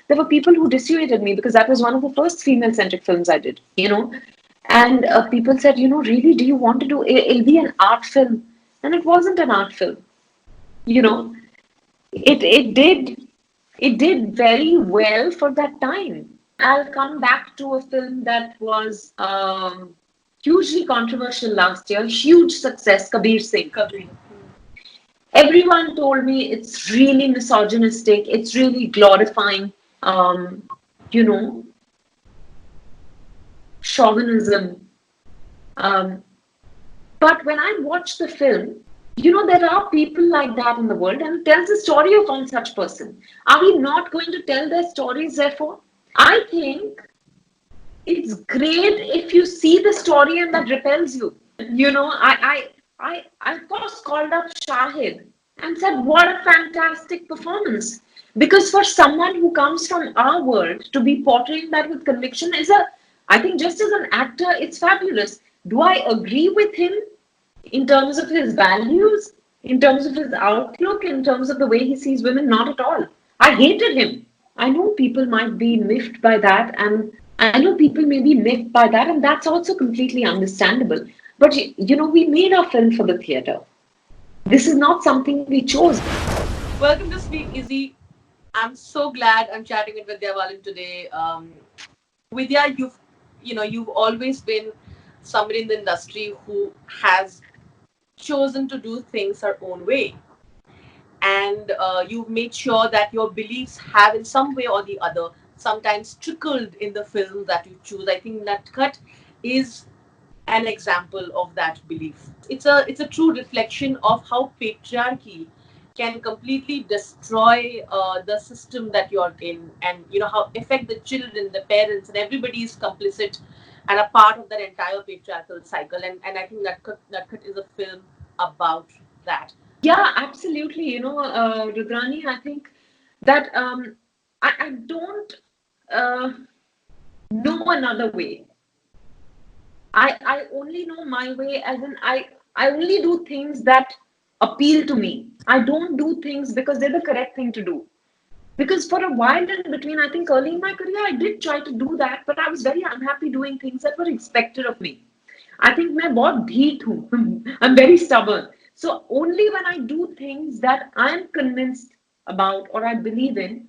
there were people who dissuaded me because that was one of the first female-centric films I did, And people said, really, do you want to do it? It'll be an art film. And it wasn't an art film. You know, it did very well for that time. I'll come back to a film that was hugely controversial last year, huge success, Kabir Singh. Kabir. Everyone told me it's really misogynistic, it's really glorifying, um, you know, chauvinism. Um, but when I watched the film, there are people like that in the world, and it tells the story of one such person. Are we not going to tell their stories, therefore? I think it's great if you see the story and that repels you. I of course called up Shahid and said, "What a fantastic performance!" Because for someone who comes from our world to be portraying that with conviction I think, just as an actor, it's fabulous. Do I agree with him in terms of his values, in terms of his outlook, in terms of the way he sees women? Not at all. I hated him. I know people might be miffed by that, and I know people may be miffed by that, and that's also completely understandable. But we made our film for the theatre. This is not something we chose. Welcome to Speak Easy. I'm so glad I'm chatting with Vidya Balan today. Vidya, you've always been somebody in the industry who has chosen to do things her own way, and you've made sure that your beliefs have, in some way or the other, sometimes trickled in the film that you choose. I think Nutcut is an example of that belief. It's a true reflection of how patriarchy can completely destroy the system that you're in, and how affect the children, the parents, and everybody is complicit and a part of that entire patriarchal cycle. And I think that is a film about that. Yeah, absolutely. Rudrani, I think that I don't uh, know another way. I only know my way, as in I only do things that appeal to me. I don't do things because they're the correct thing to do. Because for a while in between, I think early in my career, I did try to do that, but I was very unhappy doing things that were expected of me. I think मैं बहुत ढीठ हूँ. I'm very stubborn. So only when I do things that I'm convinced about or I believe in,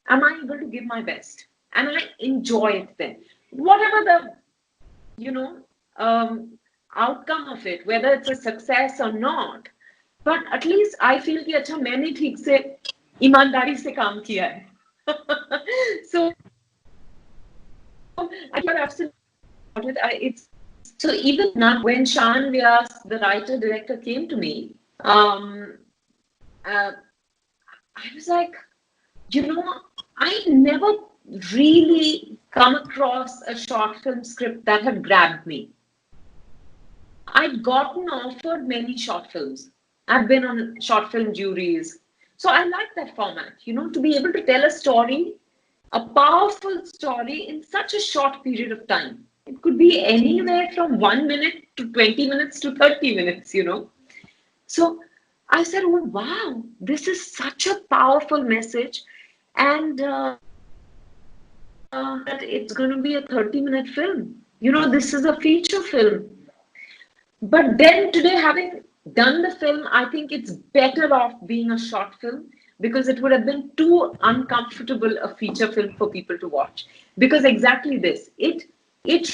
am I able to give my best, and I enjoy it then. Whatever the you know um, outcome of it, whether it's a success or not, but at least I feel कि अच्छा मैंने ठीक से ईमानदारी से काम किया है. So I you're absolutely about it. It's so even now when Shan Vyas, the writer director, came to me, uh, I was like, I never really come across a short film script that had grabbed me. I'd gotten offered many short films. I've been on short film juries. So I like that format, to be able to tell a story, a powerful story in such a short period of time. It could be anywhere from 1 minute to 20 minutes to 30 minutes. So I said, oh, wow, this is such a powerful message. And that it's going to be a 30-minute film. This is a feature film. But then today, having done the film, I think it's better off being a short film because it would have been too uncomfortable a feature film for people to watch. Because exactly this, it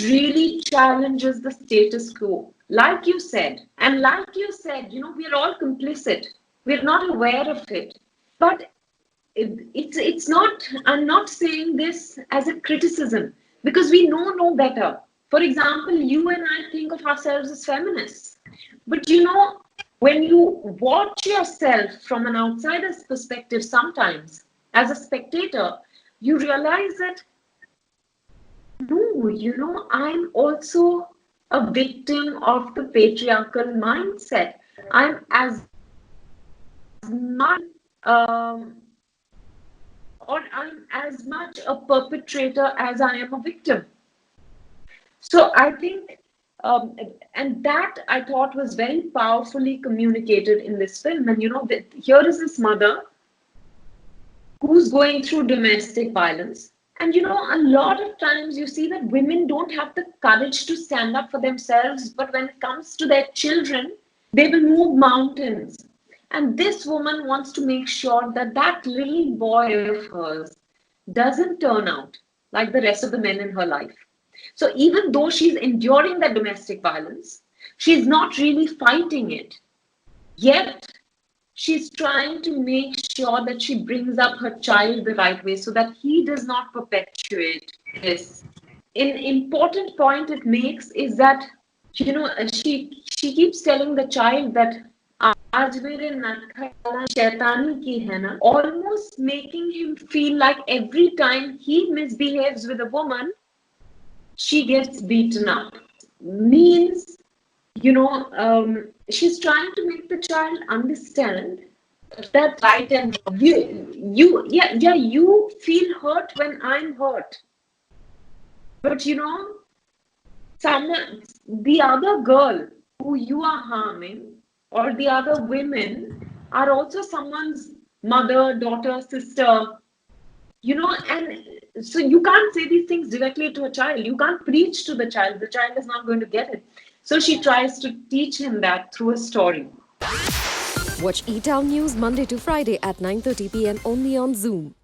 really challenges the status quo. Like you said, we're all complicit. We're not aware of it. But it's not, I'm not saying this as a criticism because we know no better. For example, you and I think of ourselves as feminists, but when you watch yourself from an outsider's perspective, sometimes as a spectator, you realize that no, I'm also a victim of the patriarchal mindset. I'm as much or I'm as much a perpetrator as I am a victim. So I think, and that I thought was very powerfully communicated in this film. And here is this mother who's going through domestic violence. And a lot of times you see that women don't have the courage to stand up for themselves, but when it comes to their children, they will move mountains. And this woman wants to make sure that that little boy of hers doesn't turn out like the rest of the men in her life. So even though she's enduring that domestic violence, she's not really fighting it. Yet she's trying to make sure that she brings up her child the right way so that he does not perpetuate this. An important point it makes is that she keeps telling the child that आज मेरे नखरा शैतानी की है ना, almost making him feel like every time he misbehaves with a woman, she gets beaten up. Means, she's trying to make the child understand that Right and wrong. you feel hurt when I'm hurt. But someone, the other girl who you are harming, or the other women, are also someone's mother, daughter, sister, and so you can't say these things directly to a child. You can't preach to the child. The child is not going to get it. So she tries to teach him that through a story. Watch E-Town News Monday to Friday at 9:30 p.m. only on Zoom.